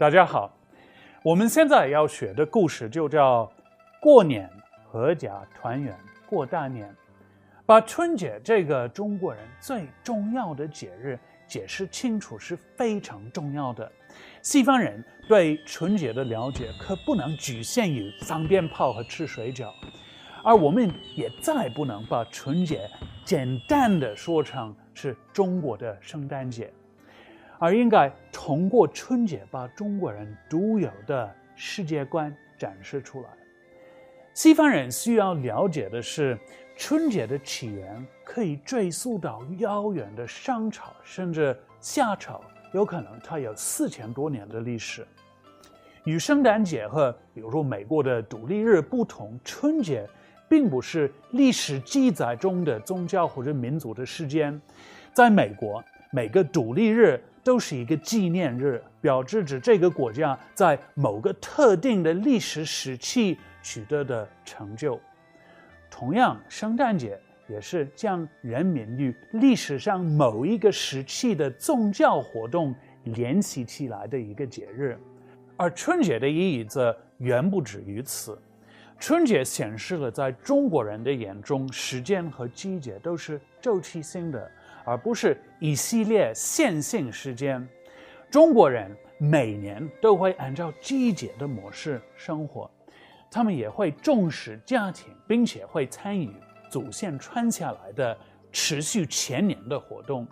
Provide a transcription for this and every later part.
大家好，我们现在要学的故事就叫过年合家团圆过大年。把春节这个中国人最重要的节日解释清楚是非常重要的。西方人对春节的了解可不能局限于放鞭炮和吃水饺，而我们也再不能把春节简单的说成是中国的圣诞节，而应该通过春节把中国人独有的世界观展示出来。西方人需要了解的是，春节的起源可以追溯到遥远的商朝，甚至夏朝，有可能它有4000多年的历史。与圣诞节和比如说美国的独立日不同，春节并不是历史记载中的宗教或者民族的事件。在美国，每个独立日都是一个纪念日，标志着这个国家在某个特定的历史时期取得的成就。同样，圣诞节也是将人民与历史上某一个时期的宗教活动联系起来的一个节日。而春节的意义则远不止于此。春节显示了在中国人的眼中，时间和季节都是周期性的，而不是一系列线性时间。中国人每年都会按照季节的模式生活，他们也会重视家庭，并且会参与祖先传下来的持续千年的活动。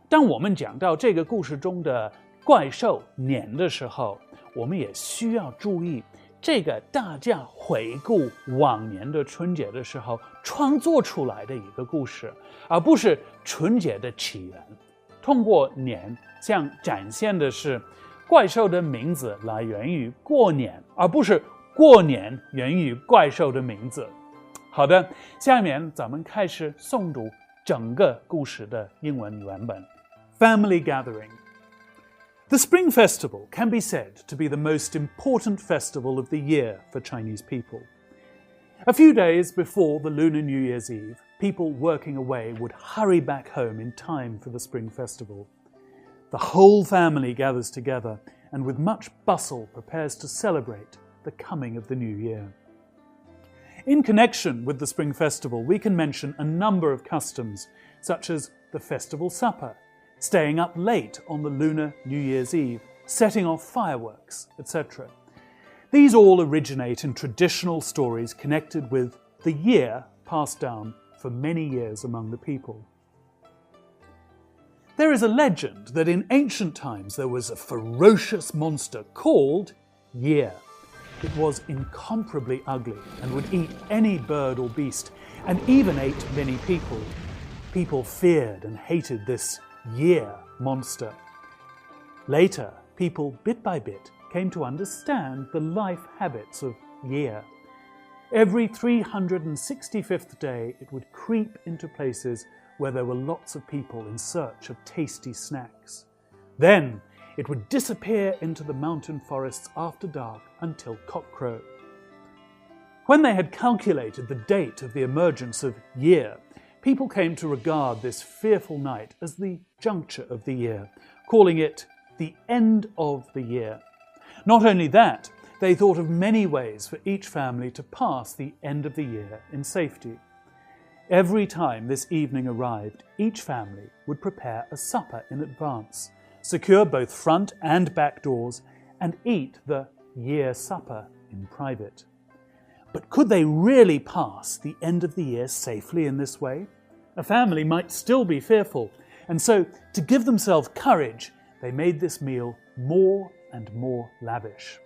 当我们讲到这个故事中的怪兽年的时候，我们也需要注意，这个大家回顾往年的春节的时候创作出来的一个故事，而不是春节的起源。通过年想展现的是怪兽的名字来源于过年，而不是过年源于怪兽的名字。好的，下面咱们开始诵读整个故事的英文原本。Family Gathering. The Spring Festival can be said to be the most important festival of the year for Chinese people. A few days before the Lunar New Year's Eve, people working away would hurry back home in time for the Spring Festival. The whole family gathers together and with much bustle prepares to celebrate the coming of the new year. In connection with the Spring Festival, we can mention a number of customs, such as the festival supper, staying up late on the Lunar New Year's Eve, setting off fireworks, etc. These all originate in traditional stories connected with the year passed down for many years among the people. There is a legend that in ancient times there was a ferocious monster called Year. It was incomparably ugly and would eat any bird or beast, and even ate many people. People feared and hated this Year monster. Later, people bit by bit came to understand the life habits of Year. Every 365th day, it would creep into places where there were lots of people in search of tasty snacks. Then it would disappear into the mountain forests after dark until cockcrow. When they had calculated the date of the emergence of Year, people came to regard this fearful night as the juncture of the year, calling it the end of the year. Not only that, they thought of many ways for each family to pass the end of the year in safety. Every time this evening arrived, each family would prepare a supper in advance, secure both front and back doors, and eat the year supper in private. But could they really pass the end of the year safely in this way? A family might still be fearful, and so, to give themselves courage, they made this meal more and more lavish.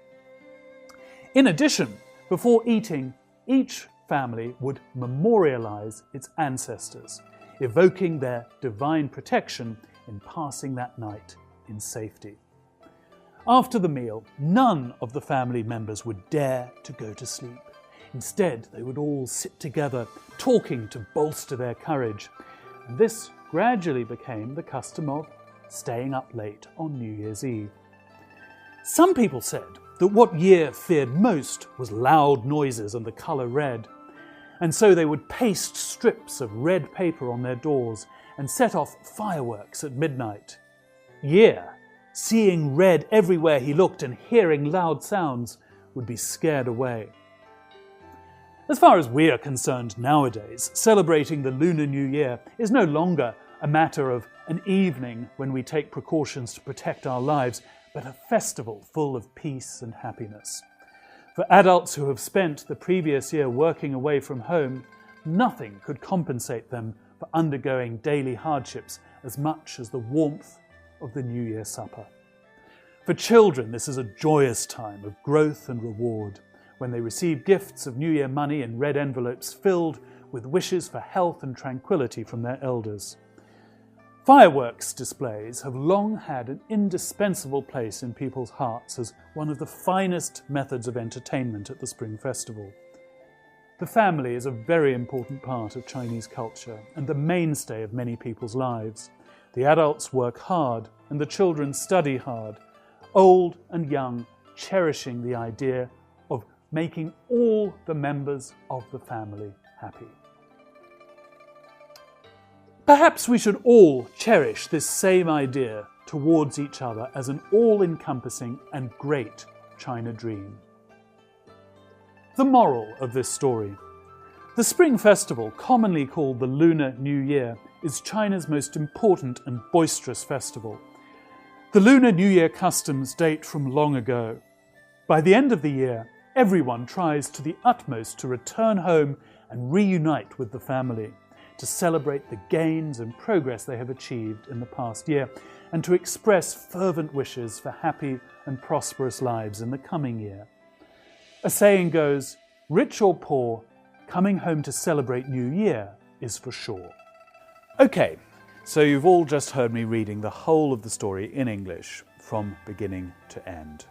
In addition, before eating, each family would memorialize its ancestors, evoking their divine protection in passing that night in safety. After the meal, none of the family members would dare to go to sleep. Instead, they would all sit together, talking to bolster their courage. And this gradually became the custom of staying up late on New Year's Eve. Some people said that what Year feared most was loud noises and the colour red, and so they would paste strips of red paper on their doors and set off fireworks at midnight. Year seeing red everywhere he looked and hearing loud sounds, would be scared away. As far as we are concerned nowadays, celebrating the Lunar New Year is no longer a matter of an evening when we take precautions to protect our lives, but a festival full of peace and happiness. For adults who have spent the previous year working away from home, nothing could compensate them for undergoing daily hardships as much as the warmth of the New Year supper. For children, this is a joyous time of growth and reward, when they receive gifts of New Year money in red envelopes filled with wishes for health and tranquility from their elders. Fireworks displays have long had an indispensable place in people's hearts as one of the finest methods of entertainment at the Spring Festival. The family is a very important part of Chinese culture and the mainstay of many people's lives. The adults work hard and the children study hard, old and young cherishing the idea of making all the members of the family happy. Perhaps we should all cherish this same idea towards each other as an all-encompassing and great China dream. The moral of this story. The Spring Festival, commonly called the Lunar New Year, is China's most important and boisterous festival. The Lunar New Year customs date from long ago. By the end of the year, everyone tries to the utmost to return home and reunite with the family, to celebrate the gains and progress they have achieved in the past year, and to express fervent wishes for happy and prosperous lives in the coming year. A saying goes, rich or poor, coming home to celebrate New Year is for sure. Okay, so you've all just heard me reading the whole of the story in English from beginning to end.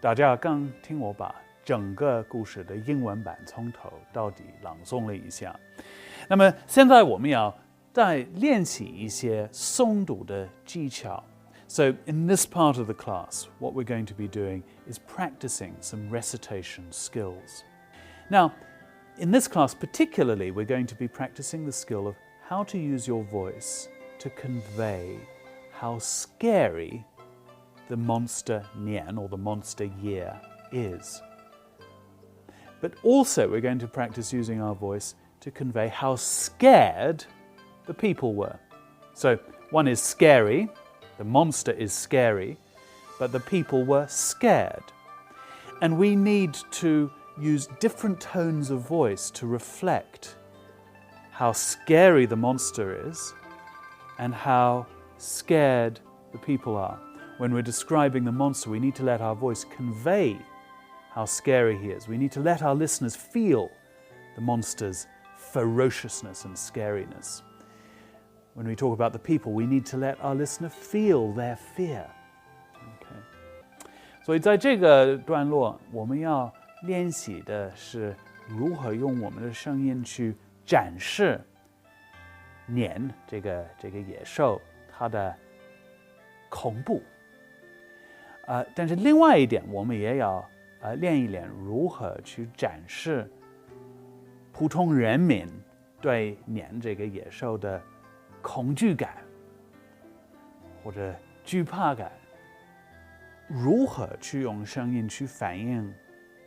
大家刚听我把整个故事的英文版从头到底朗诵了一下。那么现在我们要再练习一些诵读的技巧。So in this part of the class, what we're going to be doing is practicing some recitation skills. Now, in this class particularly, we're going to be practicing the skill of how to use your voice to convey how scary the monster Nian, or the monster year, is. But also we're going to practice using our voice to convey how scared the people were. So one is scary, the monster is scary, but the people were scared. And we need to use different tones of voice to reflect how scary the monster is and how scared the people are. When we're describing the monster, we need to let our voice convey how scary he is. We need to let our listeners feel the monster's ferociousness and scariness. When we talk about the people, we need to let our listener feel their fear. Okay. 所以在这个段落，我们要练习的是如何用我们的声音去展示年这个野兽它的恐怖。但是另外一点，我们也要练一练如何去展示普通人民对年这个野兽的恐惧感或者惧怕感，如何去用声音去反映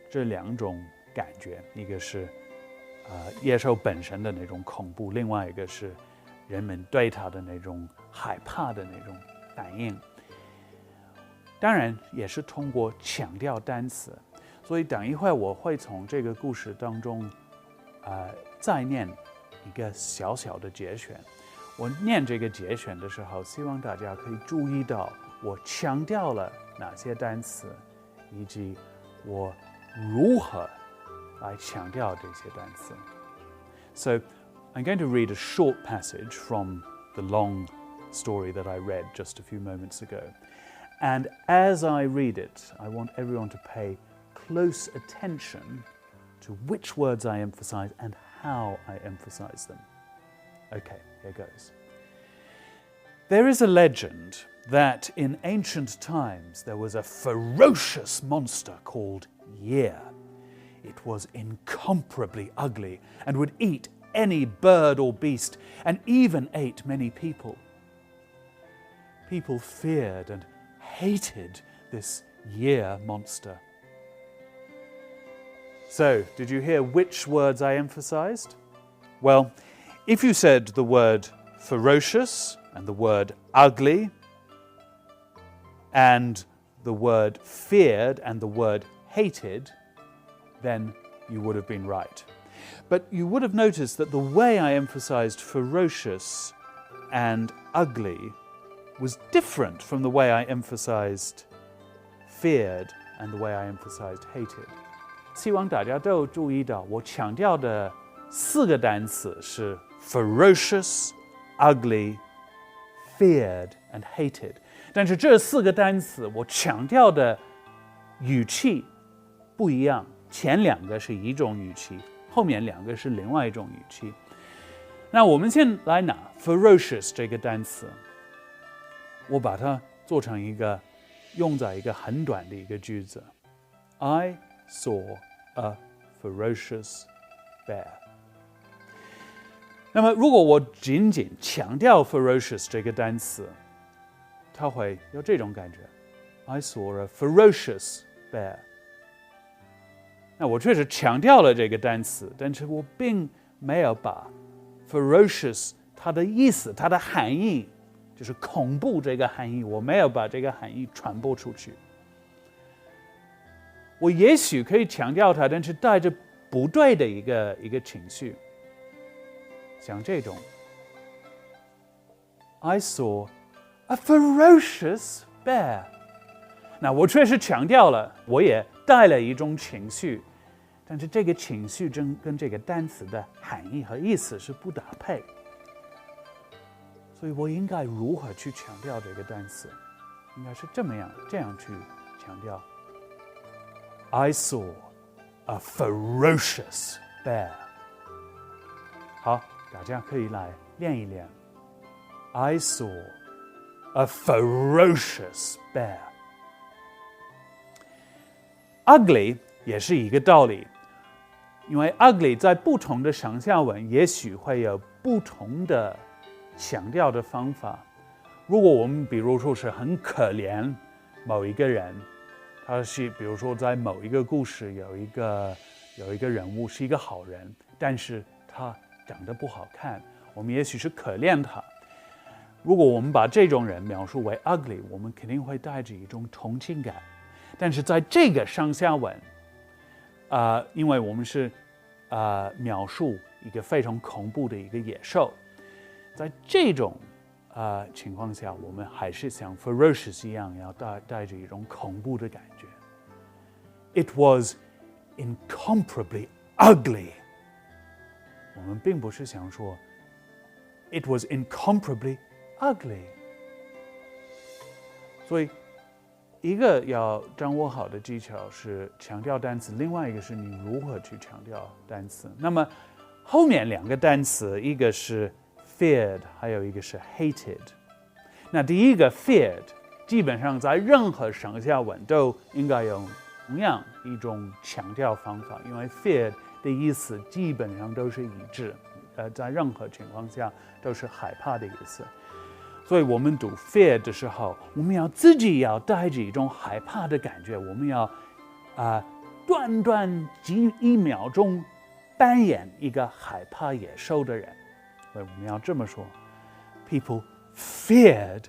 这两种感觉，一个是野兽本身的那种恐怖，另外一个是人们对它的那种害怕的那种反应。当然也是通过强调单词，所以等一会我会从这个故事当中再念一个小小的节选。我念这个节选的时候，希望大家可以注意到我强调了哪些单词，以及我如何来强调这些单词。So I'm going to read a short passage from the long story that I read just a few moments ago. And as I read it, I want everyone to pay close attention to which words I emphasize and how I emphasize them. Okay, here goes. There is a legend that in ancient times there was a ferocious monster called Year. It was incomparably ugly and would eat any bird or beast, and even ate many people. People feared and hated this year monster. So, did you hear which words I emphasized? Well, if you said the word ferocious and the word ugly and the word feared and the word hated, then you would have been right. But you would have noticed that the way I emphasized ferocious and ugly was different from the way I emphasized feared and the way I emphasized hated. 希望大家都有注意到，我强调的4个单词是 ferocious, ugly, feared and hated. 但是这4个单词我强调的语气不一样，前2个是一种语气，后面2个是另外一种语气。那我们先来拿 ferocious 这个单词，我把它做成用在一个很短的一个句子。I saw a ferocious bear. 那么如果我仅仅强调 ferocious 这个单词，它会有这种感觉。I saw a ferocious bear. 那我确实强调了这个单词，但是我并没有把 ferocious 它的意思、它的含义，就是恐怖这个含义，我没有把这个含义传播出去。我也许可以强调它，但是带着不对的一个情绪，像这种 I saw a ferocious bear. 那我确实强调了，我也带了一种情绪，但是这个情绪跟这个单词的含义和意思是不搭配，所以我应该如何去强调这个单词？应该是这样去强调。I saw a ferocious bear. 好，大家可以来练一练。I saw a ferocious bear. Ugly 也是一个道理，因为 ugly 在不同的上下文也许会有不同的强调的方法。如果我们比如说是很可怜某一个人，他是比如说在某一个故事有一个人物是一个好人，但是他长得不好看，我们也许是可怜他。如果我们把这种人描述为 ugly， 我们肯定会带着一种同情感。但是在这个上下文，因为我们是描述一个非常恐怖的一个野兽，在这种情况下，我们还是像 ferocious 一样，要带着一种恐怖的感觉。It was incomparably ugly. 我们并不是想说 It was incomparably ugly. 所以一个要掌握好的技巧是强调单词，另外一个是你如何去强调单词。那么后面2个单词，一个是 feared， 还有一个是 hated。那第一个 feared， 基本上在任何上下文都应该有同样一种强调方法，因为 feared 的意思基本上都是一致，在任何情况下都是害怕的意思。所以我们读 feared 的时候，我们自己要带着一种害怕的感觉，我们要短短1秒钟扮演一个害怕野兽的人。所以我们要这么说 ：People feared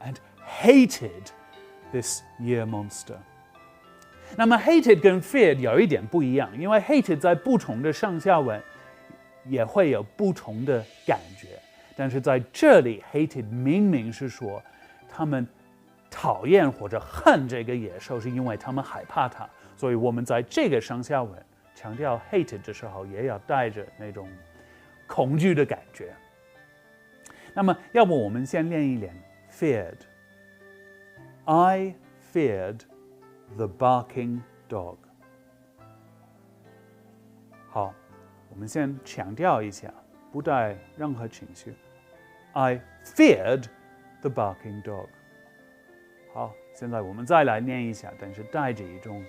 and hated this year monster. 那么 hated 跟 feared 有一点不一样，因为 hated 在不同的上下文也会有不同的感觉。但是在这里 hated 明明是说他们讨厌或者恨这个野兽，是因为他们害怕它。所以我们在这个上下文强调 hated 的时候，也要带着那种恐惧的感觉。那么要不我们先练一练 feared. I feared the barking dog. 好，我们先强调一下，不带任何情绪。I feared the barking dog. 好，现在我们再来念一下，但是带着一种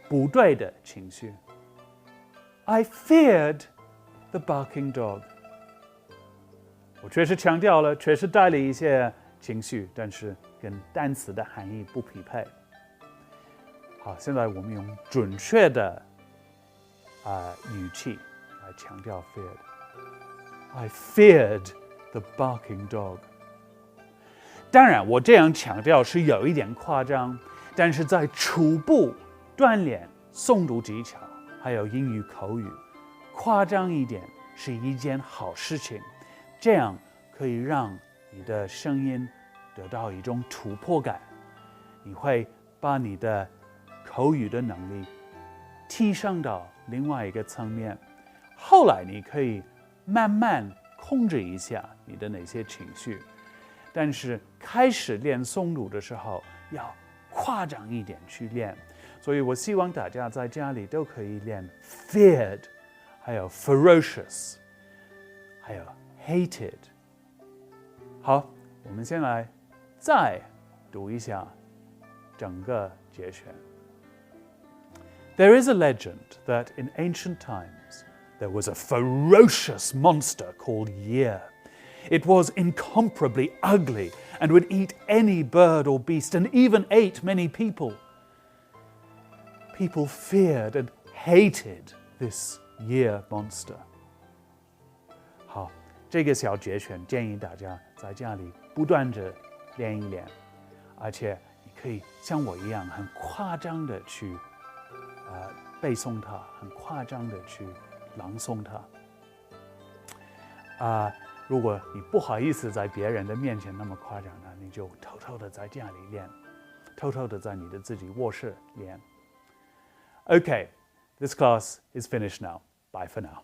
不对的情绪。I feared the barking dog. 我确实强调了，确实带了一些情绪，但是跟单词的含义不匹配。好，现在我们用准确的语气来强调 feared。I feared the barking dog。当然，我这样强调是有一点夸张，但是在初步锻炼诵读技巧还有英语口语，夸张一点是一件好事情，这样可以让你的声音得到一种突破感，你会把你的口语的能力提升到另外一个层面。后来你可以慢慢控制一下你的那些情绪，但是开始练诵读的时候要夸张一点去练。所以我希望大家在家里都可以练 feared， 还有 ferocious， 还有 hated。 好，我们先来再读一下整个节选。 There is a legend that in ancient times there was a ferocious monster called Year. It was incomparably ugly and would eat any bird or beast and even ate many people. People feared and hated this Year monster. 好，这个小节选建议大家在家里不断地练一练，而且你可以像我一样很夸张的去背诵它，很夸张的去朗诵它。如果你不好意思在别人的面前那么夸张呢，你就偷偷的在家里练，偷偷的在你的自己卧室练。Okay, this class is finished now. Bye for now.